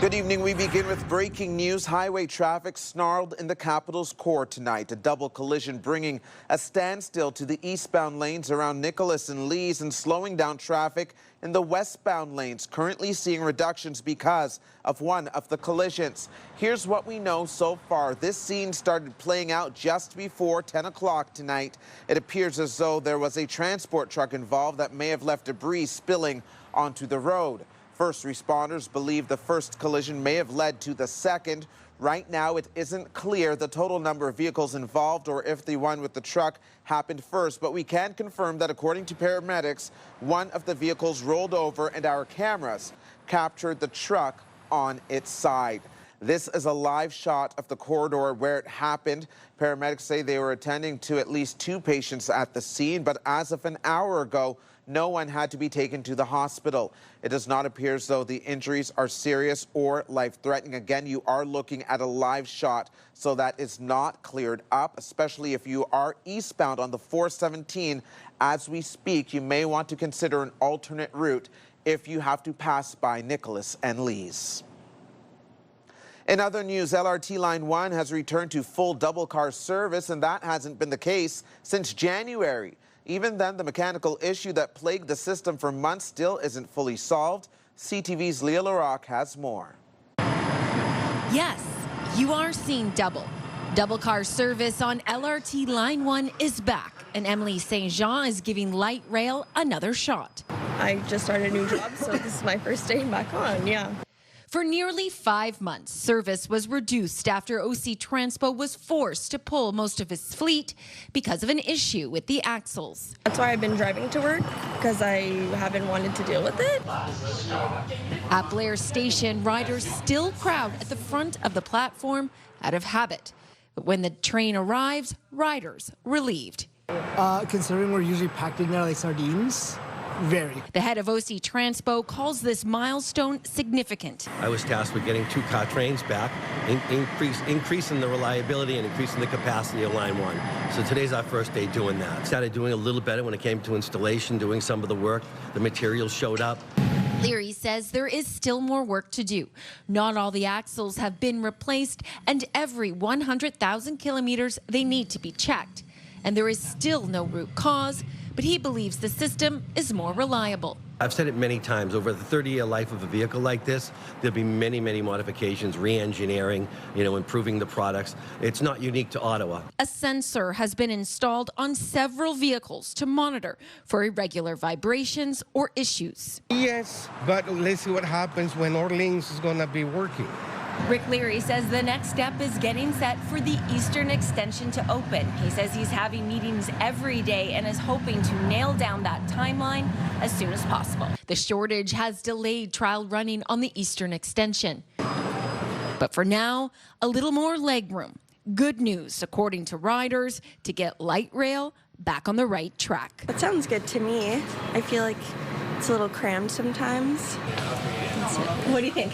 Good evening. We begin with breaking news. Highway traffic snarled in the capital's core tonight. A double collision bringing a standstill to the eastbound lanes around Nicholas and Lees and slowing down traffic in the westbound lanes, currently seeing reductions because of one of the collisions. Here's what we know so far. This scene started playing out just before 10 o'clock tonight. It appears as though there was a transport truck involved that may have left debris spilling onto the road. First responders believe the first collision may have led to the second. Right now, it isn't clear the total number of vehicles involved or if the one with the truck happened first, but we can confirm that according to paramedics, one of the vehicles rolled over and our cameras captured the truck on its side. This is a live shot of the corridor where it happened. Paramedics say they were attending to at least 2 patients at the scene, but as of an hour ago, no one had to be taken to the hospital. It does not appear as though the injuries are serious or life-threatening. Again, you are looking at a live shot, so that is not cleared up, especially if you are eastbound on the 417. As we speak, you may want to consider an alternate route if you have to pass by Nicholas and Lees. In other news, LRT Line 1 has returned to full double-car service, and that hasn't been the case since January. Even then, the mechanical issue that plagued the system for months still isn't fully solved. CTV's Leah Larocque has more. Yes, you are seeing double. Double car service on LRT Line 1 is back, and Emily St. Jean is giving light rail another shot. I just started a new job, so this is my first day back on, yeah. For nearly 5 months, service was reduced after OC Transpo was forced to pull most of his fleet because of an issue with the axles. That's why I've been driving to work, because I haven't wanted to deal with it. At Blair Station, riders still crowd at the front of the platform out of habit. But when the train arrives, riders relieved. Considering we're usually packed in there like sardines, very. The head of OC Transpo calls this milestone significant. I was tasked with getting 2-car trains back, increasing the reliability and increasing the capacity of Line 1. So today's our first day doing that. Started doing a little better when it came to installation, doing some of the work. The materials showed up. Leary says there is still more work to do. Not all the axles have been replaced, and every 100,000 kilometers they need to be checked. And there is still no root cause, but he believes the system is more reliable. I've said it many times, over the 30-year life of a vehicle like this, there'll be many, many modifications, re-engineering, improving the products. It's not unique to Ottawa. A sensor has been installed on several vehicles to monitor for irregular vibrations or issues. Yes, but let's see what happens when Orleans is going to be working. Rick Leary says the next step is getting set for the Eastern Extension to open. He says he's having meetings every day and is hoping to nail down that timeline as soon as possible. The shortage has delayed trial running on the Eastern Extension. But for now, a little more legroom. Good news, according to riders, to get light rail back on the right track. That sounds good to me. I feel like it's a little crammed sometimes. What do you think?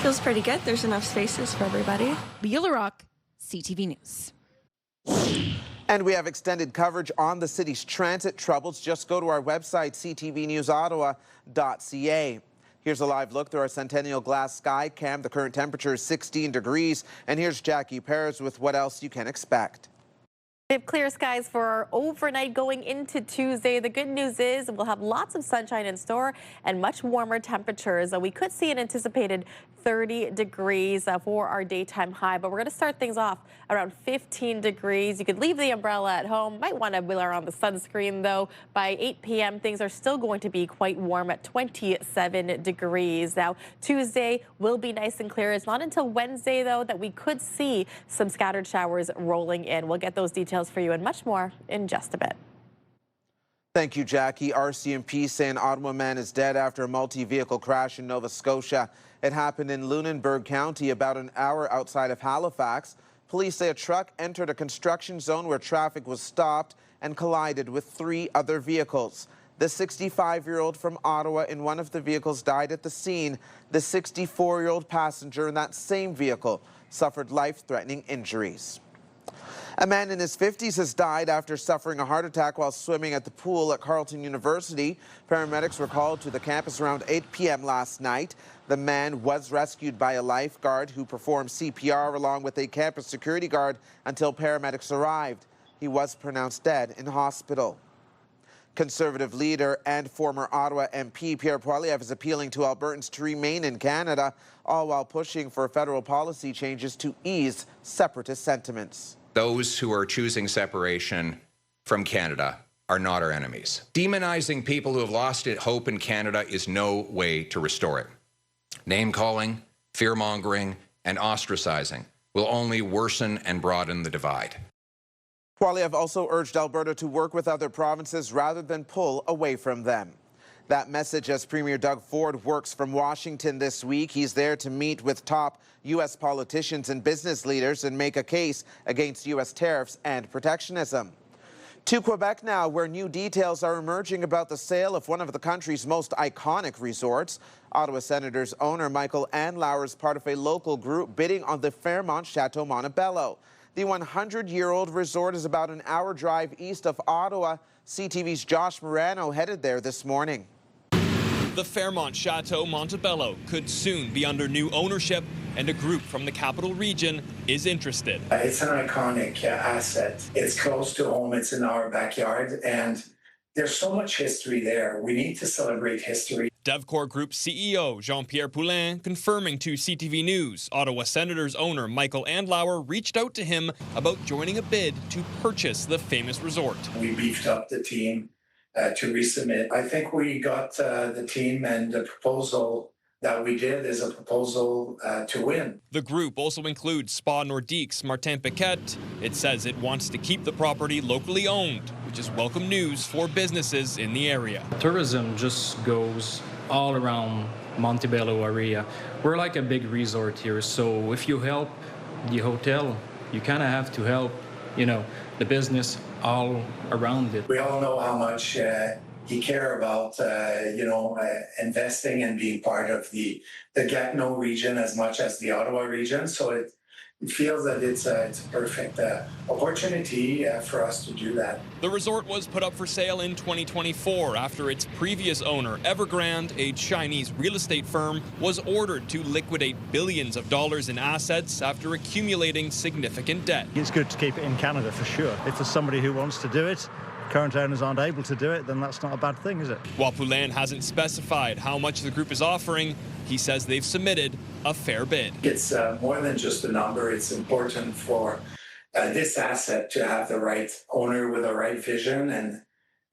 Feels pretty good. There's enough spaces for everybody. Leah Larocque, CTV News. And we have extended coverage on the city's transit troubles. Just go to our website, ctvnewsottawa.ca. Here's a live look through our Centennial Glass Sky Cam. The current temperature is 16 degrees. And here's Jackie Perez with what else you can expect. We have clear skies for our overnight going into Tuesday. The good news is we'll have lots of sunshine in store and much warmer temperatures. We could see an anticipated 30 degrees for our daytime high, but we're going to start things off around 15 degrees. You could leave the umbrella at home. Might want to wear on the sunscreen, though. By 8 p.m., things are still going to be quite warm at 27 degrees. Now, Tuesday will be nice and clear. It's not until Wednesday, though, that we could see some scattered showers rolling in. We'll get those details for you and much more in just a bit. Thank you, Jackie. RCMP say an Ottawa man is dead after a multi-vehicle crash in Nova Scotia. It happened in Lunenburg County about an hour outside of Halifax. Police say a truck entered a construction zone where traffic was stopped and collided with 3 other vehicles. The 65-year-old from Ottawa in one of the vehicles died at the scene. The 64-year-old passenger in that same vehicle suffered life-threatening injuries. A man in his 50s has died after suffering a heart attack while swimming at the pool at Carleton University. Paramedics were called to the campus around 8 p.m. last night. The man was rescued by a lifeguard who performed CPR along with a campus security guard until paramedics arrived. He was pronounced dead in hospital. Conservative leader and former Ottawa MP Pierre Poilievre is appealing to Albertans to remain in Canada, all while pushing for federal policy changes to ease separatist sentiments. Those who are choosing separation from Canada are not our enemies. Demonizing people who have lost hope in Canada is no way to restore it. Name-calling, fear-mongering, and ostracizing will only worsen and broaden the divide. Poilievre also urged Alberta to work with other provinces rather than pull away from them. That message as Premier Doug Ford works from Washington this week. He's there to meet with top U.S. politicians and business leaders and make a case against U.S. tariffs and protectionism. To Quebec now, where new details are emerging about the sale of one of the country's most iconic resorts. Ottawa Senators owner Michael Andlauer is part of a local group bidding on the Fairmont Chateau Montebello. The 100-year-old resort is about an hour drive east of Ottawa. CTV's Josh Morano headed there this morning. The Fairmont Chateau Montebello could soon be under new ownership, and a group from the capital region is interested. It's an iconic asset. It's close to home. It's in our backyard, and there's so much history there. We need to celebrate history. Devcor Group CEO Jean-Pierre Poulin confirming to CTV News Ottawa Senators owner Michael Andlauer reached out to him about joining a bid to purchase the famous resort. We beefed up the team to resubmit. I think we got the team, and the proposal that we did is a proposal to win. The group also includes Spa Nordique's Martin Piquet. It says it wants to keep the property locally owned, which is welcome news for businesses in the area. Tourism just goes all around Montebello area. We're like a big resort here, so if you help the hotel, you kind of have to help, the business all around it. We all know how much he care about, investing and being part of the Gatineau region as much as the Ottawa region. So it feels that it's a perfect opportunity for us to do that. The resort was put up for sale in 2024 after its previous owner, Evergrande, a Chinese real estate firm, was ordered to liquidate billions of dollars in assets after accumulating significant debt. It's good to keep it in Canada for sure. If there's somebody who wants to do it, current owners aren't able to do it, then that's not a bad thing, is it? While Poulin hasn't specified how much the group is offering, he says they've submitted a fair bid. It's more than just a number. It's important for this asset to have the right owner with the right vision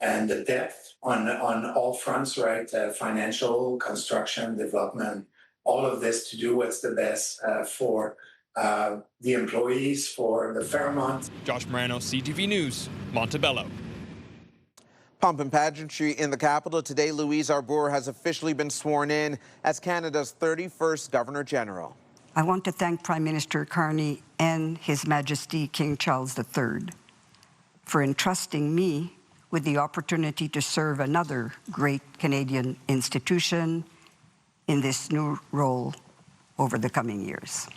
and the depth on all fronts, right? Financial, construction, development, all of this to do what's the best for the employees, for the Fairmont. Josh Morano, CTV News, Montebello. Pomp and pageantry in the capital. Today, Louise Arbour has officially been sworn in as Canada's 31st Governor-General. I want to thank Prime Minister Carney and His Majesty King Charles III for entrusting me with the opportunity to serve another great Canadian institution in this new role over the coming years.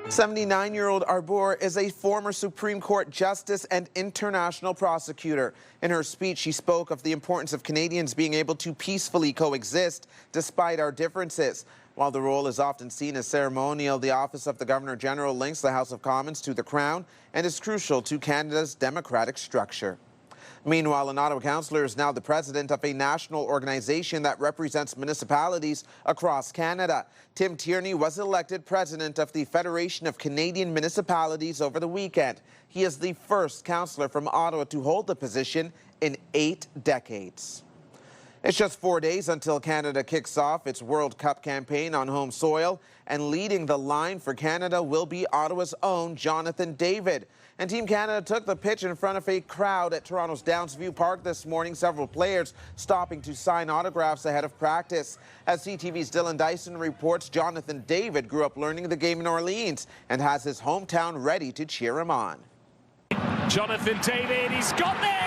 79-year-old Arbour is a former Supreme Court justice and international prosecutor. In her speech, she spoke of the importance of Canadians being able to peacefully coexist despite our differences. While the role is often seen as ceremonial, the office of the Governor-General links the House of Commons to the Crown and is crucial to Canada's democratic structure. Meanwhile, an Ottawa councillor is now the president of a national organization that represents municipalities across Canada. Tim Tierney was elected president of the Federation of Canadian Municipalities over the weekend. He is the first councillor from Ottawa to hold the position in 8 decades. It's just 4 days until Canada kicks off its World Cup campaign on home soil, and leading the line for Canada will be Ottawa's own Jonathan David. And Team Canada took the pitch in front of a crowd at Toronto's Downsview Park this morning, several players stopping to sign autographs ahead of practice. As CTV's Dylan Dyson reports, Jonathan David grew up learning the game in Orleans and has his hometown ready to cheer him on. Jonathan David, he's got there!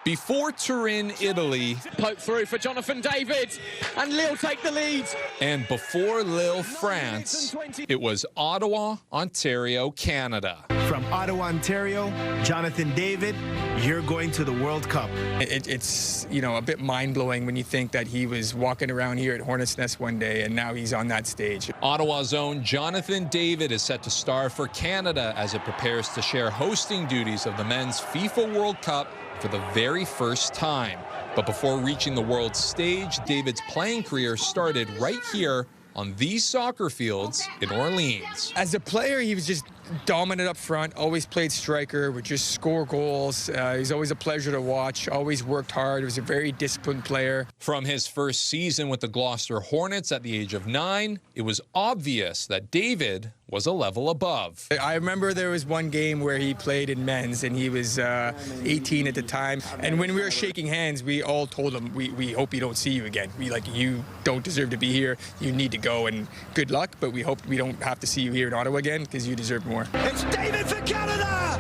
Before Turin, Italy. Poke through for Jonathan David, and Lille take the lead. And before Lille, France, it was Ottawa, Ontario, Canada. From Ottawa, Ontario, Jonathan David, you're going to the World Cup. It's, you know, a bit mind-blowing when you think that he was walking around here at Hornets Nest one day and now he's on that stage. Ottawa's own Jonathan David is set to star for Canada as it prepares to share hosting duties of the men's FIFA World Cup for the very first time. But before reaching the world stage, David's playing career started right here on these soccer fields in Orleans. As a player, he was just dominant up front, always played striker, would just score goals. He's always a pleasure to watch, always worked hard. He was a very disciplined player. From his first season with the Gloucester Hornets at the age of 9, it was obvious that David was a level above. I remember there was one game where he played in men's and he was 18 at the time. And when we were shaking hands, we all told him, we hope we don't see you again. You don't deserve to be here. You need to go, and good luck, but we hope we don't have to see you here in Ottawa again because you deserve more. It's David for Canada!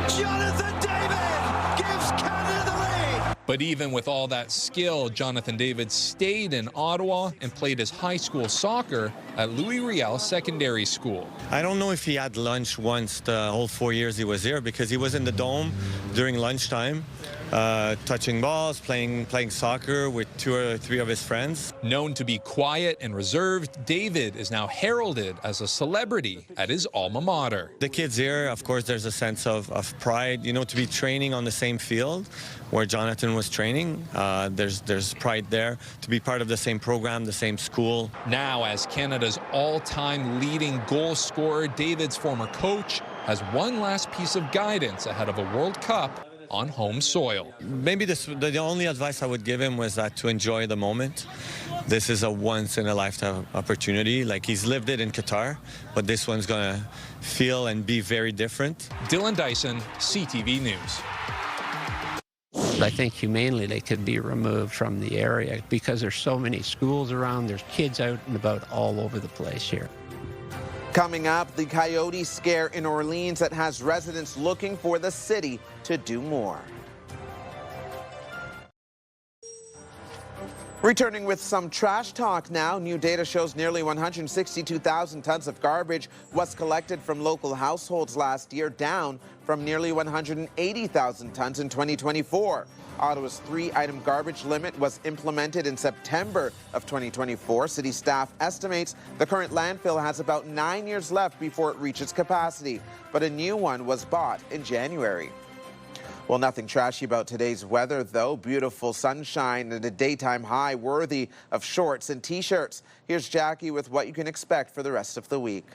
Jonathan David gives Canada the lead! But even with all that skill, Jonathan David stayed in Ottawa and played his high school soccer at Louis Riel Secondary School. I don't know if he had lunch once the whole 4 years he was here, because he was in the dome during lunchtime, touching balls, playing soccer with 2 or 3 of his friends. Known to be quiet and reserved, David is now heralded as a celebrity at his alma mater. The kids here, of course, there's a sense of pride, you know, to be training on the same field where Jonathan was training. There's pride there to be part of the same program, the same school. Now, as Canada's all-time leading goal scorer, David's former coach has one last piece of guidance ahead of a World Cup on home soil. Maybe the only advice I would give him was that to enjoy the moment. This is a once-in-a-lifetime opportunity. Like, he's lived it in Qatar, but this one's going to feel and be very different. Dylan Dyson, CTV News. I think humanely they could be removed from the area because there's so many schools around, there's kids out and about all over the place here. Coming up, the Coyote scare in Orleans that has residents looking for the city to do more. Returning with some trash talk now, new data shows nearly 162,000 tons of garbage was collected from local households last year, down from nearly 180,000 tons in 2024. Ottawa's 3-item garbage limit was implemented in September of 2024. City staff estimates the current landfill has about 9 years left before it reaches capacity, but a new one was bought in January. Well, nothing trashy about today's weather, though. Beautiful sunshine and a daytime high worthy of shorts and T-shirts. Here's Jackie with what you can expect for the rest of the week.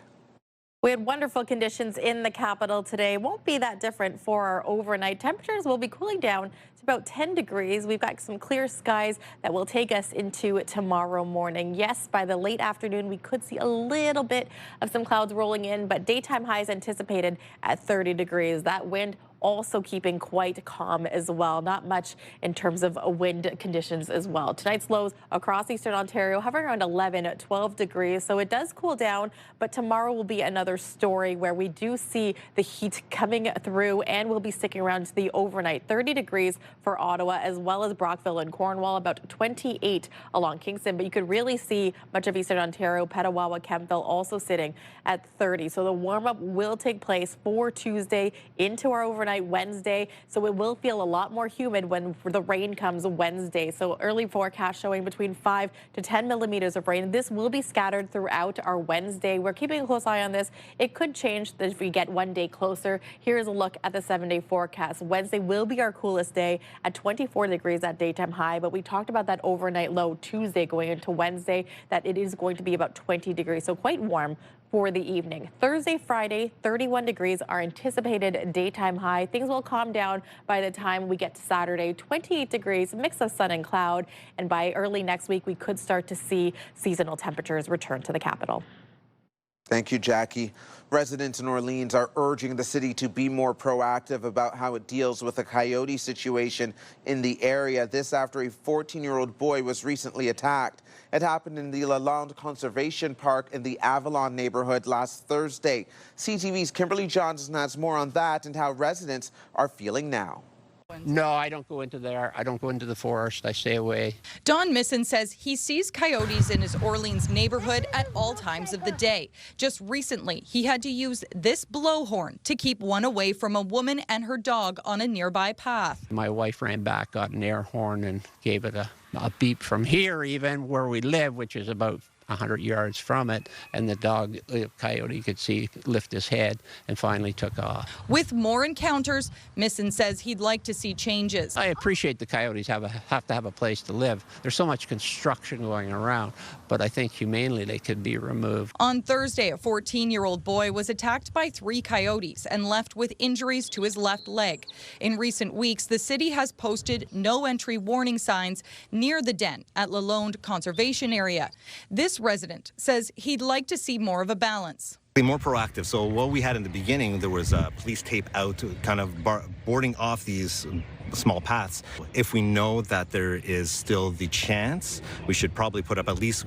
We had wonderful conditions in the capital today. Won't be that different for our overnight. Temperatures will be cooling down to about 10 degrees. We've got some clear skies that will take us into tomorrow morning. Yes, by the late afternoon, we could see a little bit of some clouds rolling in, but daytime highs anticipated at 30 degrees. That wind also keeping quite calm as well. Not much in terms of wind conditions as well. Tonight's lows across eastern Ontario hovering around 11, 12 degrees. So it does cool down, but tomorrow will be another story where we do see the heat coming through and we'll be sticking around to the overnight. 30 degrees for Ottawa as well as Brockville and Cornwall, about 28 along Kingston. But you could really see much of eastern Ontario, Petawawa, Kemptville also sitting at 30. So the warm up will take place for Tuesday into our overnight Wednesday, so it will feel a lot more humid when the rain comes Wednesday. So early forecast showing between 5 to 10 millimeters of rain. This will be scattered throughout our Wednesday. We're keeping a close eye on this. It could change if we get one day closer. Here's a look at the 7-day forecast. Wednesday will be our coolest day at 24 degrees at daytime high, but we talked about that overnight low Tuesday going into Wednesday, that it is going to be about 20 degrees, so quite warm for the evening. Thursday, Friday, 31 degrees are anticipated daytime high. Things will calm down by the time we get to Saturday. 28 degrees, mix of sun and cloud. And by early next week, we could start to see seasonal temperatures return to the capital. Thank you, Jackie. Residents in Orleans are urging the city to be more proactive about how it deals with the coyote situation in the area. This after a 14-year-old boy was recently attacked. It happened in the Lalonde Conservation Park in the Avalon neighborhood last Thursday. CTV's Kimberly Johnson has more on that and how residents are feeling now. No, I don't go into there. I don't go into the forest. I stay away. Don Misson says he sees coyotes in his Orleans neighborhood at all times of the day. Just recently, he had to use this blowhorn to keep one away from a woman and her dog on a nearby path. My wife ran back, got an air horn, and gave it a beep from here, even where we live, which is about 100 yards from it, and the dog, coyote, could see lift his head and finally took off. With more encounters, Misson says he'd like to see changes. I appreciate the coyotes have to have a place to live. There's so much construction going around, but I think humanely they could be removed. On Thursday, a 14-year-old boy was attacked by 3 coyotes and left with injuries to his left leg. In recent weeks, the city has posted no entry warning signs near the den at Lalonde Conservation Area. This resident says he'd like to see more of a balance. Be more proactive. So what we had in the beginning, there was police tape out kind of boarding off these small paths. If we know that there is still the chance, we should probably put up at least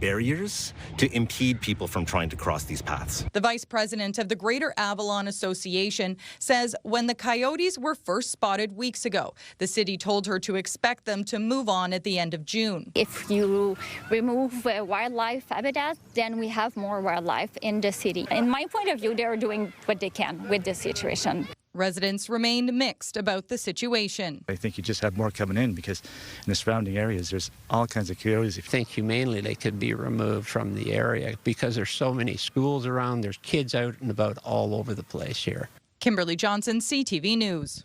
barriers to impede people from trying to cross these paths. The vice president of the Greater Avalon Association says when the coyotes were first spotted weeks ago, the city told her to expect them to move on at the end of June. If you remove wildlife habitat, then we have more wildlife in the city. In my point of view, they're doing what they can with this situation. Residents remained mixed about the situation. I think you just have more coming in because in the surrounding areas there's all kinds of coyotes. I think humanely they could be removed from the area because there's so many schools around, there's kids out and about all over the place here. Kimberly Johnson, CTV News.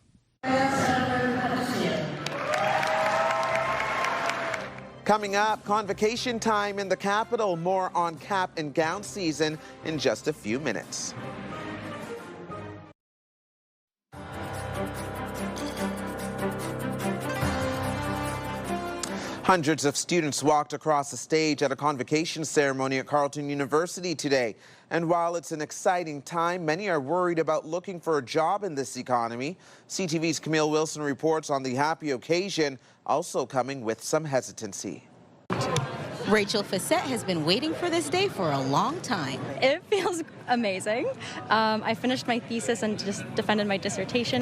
Coming up, convocation time in the capital. More on cap and gown season in just a few minutes. Hundreds of students walked across the stage at a convocation ceremony at Carleton University today. And while it's an exciting time, many are worried about looking for a job in this economy. CTV's Camille Wilson reports on the happy occasion, also coming with some hesitancy. Rachel Facette has been waiting for this day for a long time. It feels amazing. I finished my thesis and just defended my dissertation.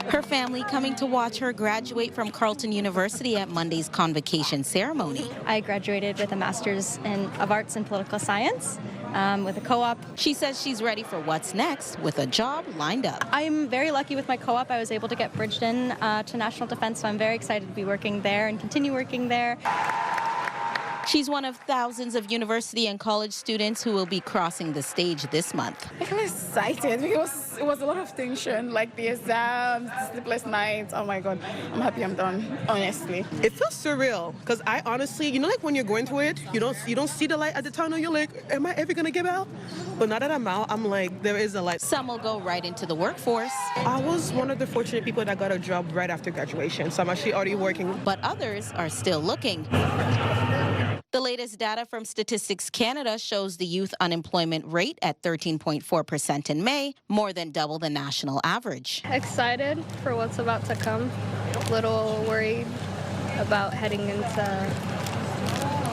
Her family coming to watch her graduate from Carleton University at Monday's convocation ceremony. I graduated with a Master's of Arts in Political Science with a co-op. She says she's ready for what's next with a job lined up. I'm very lucky with my co-op. I was able to get bridged in to National Defense, so I'm very excited to be working there and continue working there. She's one of thousands of university and college students who will be crossing the stage this month. I feel excited because it was a lot of tension, like the exams, the sleepless nights. Oh my God, I'm happy I'm done, honestly. It feels surreal because I honestly, you know, like when you're going through it, you don't see the light at the tunnel. You're like, am I ever gonna get out? But now that I'm out, I'm like, there is a light. Some will go right into the workforce. I was one of the fortunate people that got a job right after graduation, so I'm actually already working. But others are still looking. The latest data from Statistics Canada shows the youth unemployment rate at 13.4% in May, more than double the national average. Excited for what's about to come. A little worried about heading into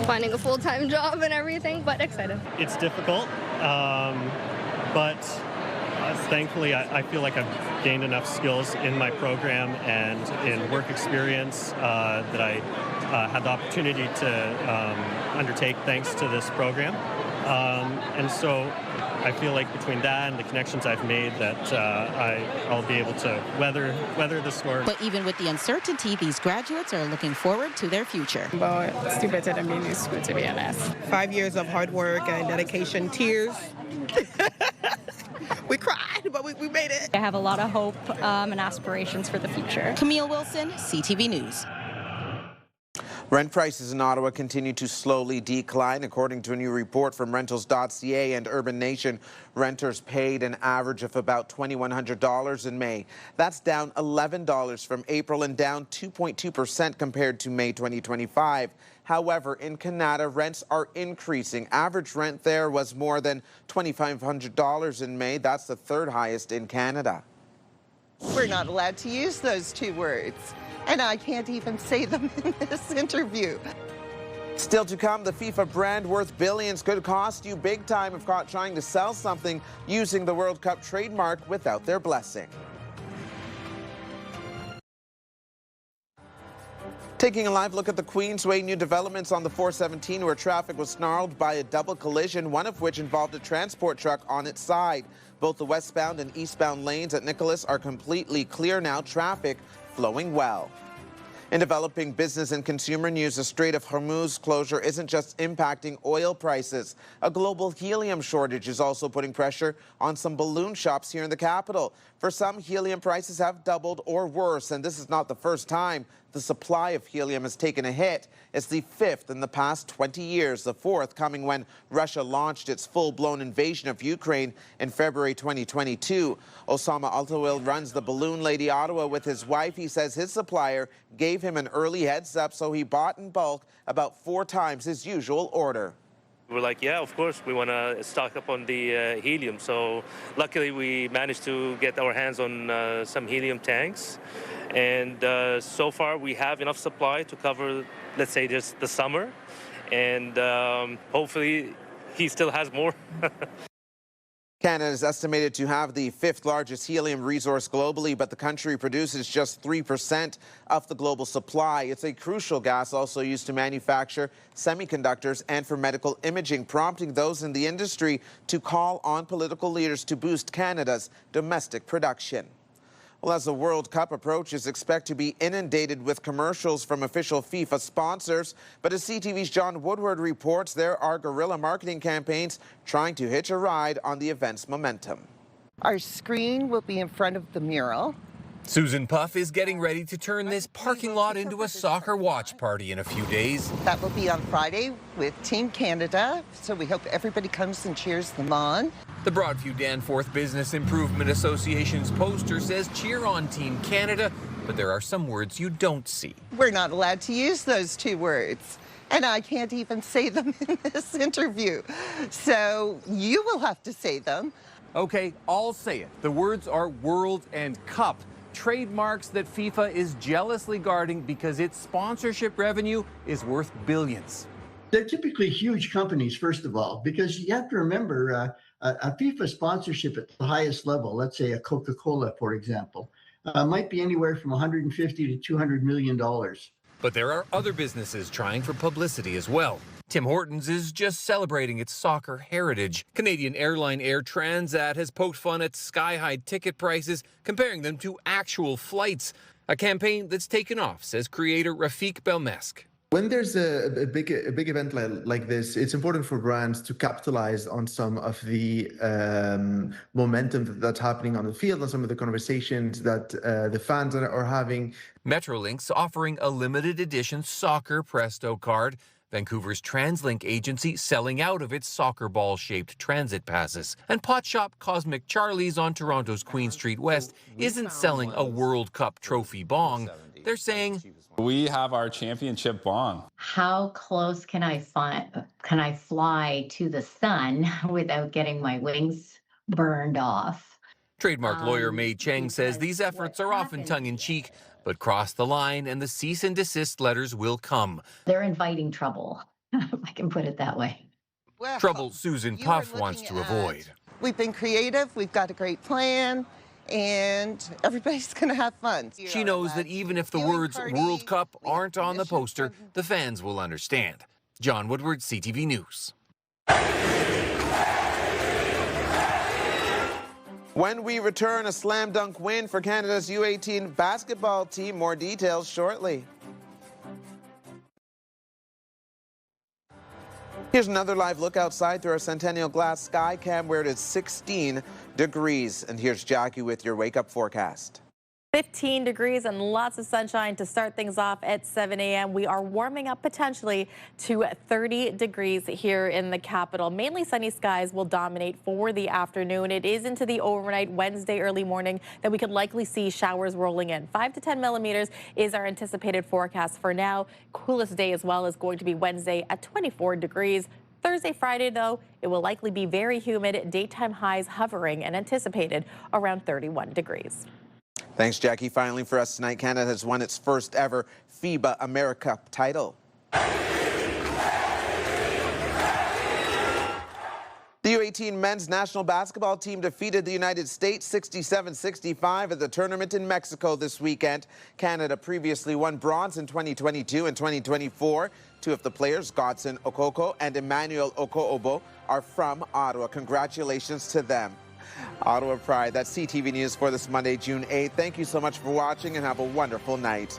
finding a full-time job and everything, but excited. It's difficult, but thankfully I feel like I've gained enough skills in my program and in work experience that I had the opportunity to undertake thanks to this program. And so I feel like between that and the connections I've made that I'll be able to weather the storm. But even with the uncertainty, these graduates are looking forward to their future. But it's still better than being in school, to be honest. 5 years of hard work and dedication, tears. We cried, but we made it. I have a lot of hope and aspirations for the future. Camille Wilson, CTV News. Rent prices in Ottawa continue to slowly decline. According to a new report from Rentals.ca and Urban Nation, renters paid an average of about $2,100 in May. That's down $11 from April and down 2.2% compared to May 2025. However, in Canada, rents are increasing. Average rent there was more than $2,500 in May. That's the third highest in Canada. We're not allowed to use those two words. And I can't even say them in this interview. Still to come, the FIFA brand worth billions could cost you big time if caught trying to sell something using the World Cup trademark without their blessing. Taking a live look at the Queensway, new developments on the 417 where traffic was snarled by a double collision, one of which involved a transport truck on its side. Both the westbound and eastbound lanes at Nicholas are completely clear now, traffic flowing well. In developing business and consumer news, the Strait of Hormuz closure isn't just impacting oil prices. A global helium shortage is also putting pressure on some balloon shops here in the capital. For some, helium prices have doubled or worse, and this is not the first time the supply of helium has taken a hit. It's the fifth in the past 20 years, the fourth coming when Russia launched its full-blown invasion of Ukraine in February 2022. Osama Altawil runs the Balloon Lady Ottawa with his wife. He says his supplier gave him an early heads up, so he bought in bulk about 4 times his usual order. We're like, yeah, of course, we want to stock up on the helium. So luckily we managed to get our hands on some helium tanks. And so far we have enough supply to cover, let's say, just the summer. And hopefully he still has more. Canada is estimated to have the 5th largest helium resource globally, but the country produces just 3% of the global supply. It's a crucial gas also used to manufacture semiconductors and for medical imaging, prompting those in the industry to call on political leaders to boost Canada's domestic production. Well, as the World Cup approaches, expect to be inundated with commercials from official FIFA sponsors. But as CTV's John Woodward reports, there are guerrilla marketing campaigns trying to hitch a ride on the event's momentum. Our screen will be in front of the mural. Susan Puff is getting ready to turn this parking lot into a soccer watch party in a few days. That will be on Friday with Team Canada, so we hope everybody comes and cheers them on. The Broadview Danforth Business Improvement Association's poster says cheer on Team Canada, but there are some words you don't see. We're not allowed to use those 2 words, and I can't even say them in this interview. So you will have to say them. Okay, I'll say it. The words are World and Cup. Trademarks that FIFA is jealously guarding because its sponsorship revenue is worth billions. They're typically huge companies, first of all, because you have to remember a FIFA sponsorship at the highest level, let's say a Coca-Cola, for example, might be anywhere from $150 to $200 million. But there are other businesses trying for publicity as well. Tim Hortons is just celebrating its soccer heritage. Canadian airline Air Transat has poked fun at sky-high ticket prices, comparing them to actual flights. A campaign that's taken off, says creator Rafik Belmesk. When there's a big event like this, it's important for brands to capitalize on some of the momentum that's happening on the field and some of the conversations that the fans are having. Metrolink's offering a limited edition soccer Presto card. Vancouver's TransLink agency selling out of its soccer ball-shaped transit passes. And potshop Cosmic Charlie's on Toronto's Queen Street West isn't selling a World Cup trophy bong. They're saying, we have our championship bong. How close can I fly to the sun without getting my wings burned off? Trademark lawyer Mei Cheng says these efforts are often tongue-in-cheek, but cross the line and the cease and desist letters will come. They're inviting trouble, if I can put it that way. Well, trouble Susan Puff wants to avoid. We've been creative, we've got a great plan, and everybody's going to have fun. She knows that even if the words World Cup aren't on the poster, the fans will understand. John Woodward, CTV News. When we return, a slam dunk win for Canada's U18 basketball team. More details shortly. Here's another live look outside through our Centennial Glass Sky Cam where it is 16 degrees. And here's Jackie with your wake-up forecast. 15 degrees and lots of sunshine to start things off at 7 a.m. We are warming up potentially to 30 degrees here in the capital. Mainly sunny skies will dominate for the afternoon. It is into the overnight Wednesday early morning that we could likely see showers rolling in. 5 to 10 millimeters is our anticipated forecast for now. Coolest day as well is going to be Wednesday at 24 degrees. Thursday, Friday, though, it will likely be very humid. Daytime highs hovering and anticipated around 31 degrees. Thanks, Jackie. Finally for us tonight, Canada has won its first ever FIBA America title. The U18 Under-18 men's national basketball team defeated the United States 67-65 at the tournament in Mexico this weekend. Canada previously won bronze in 2022 and 2024. Two of the players, Godson Okoko and Emmanuel Okoobo, are from Ottawa. Congratulations to them. Ottawa Pride. That's CTV News for this Monday, June 8th. Thank you so much for watching and have a wonderful night.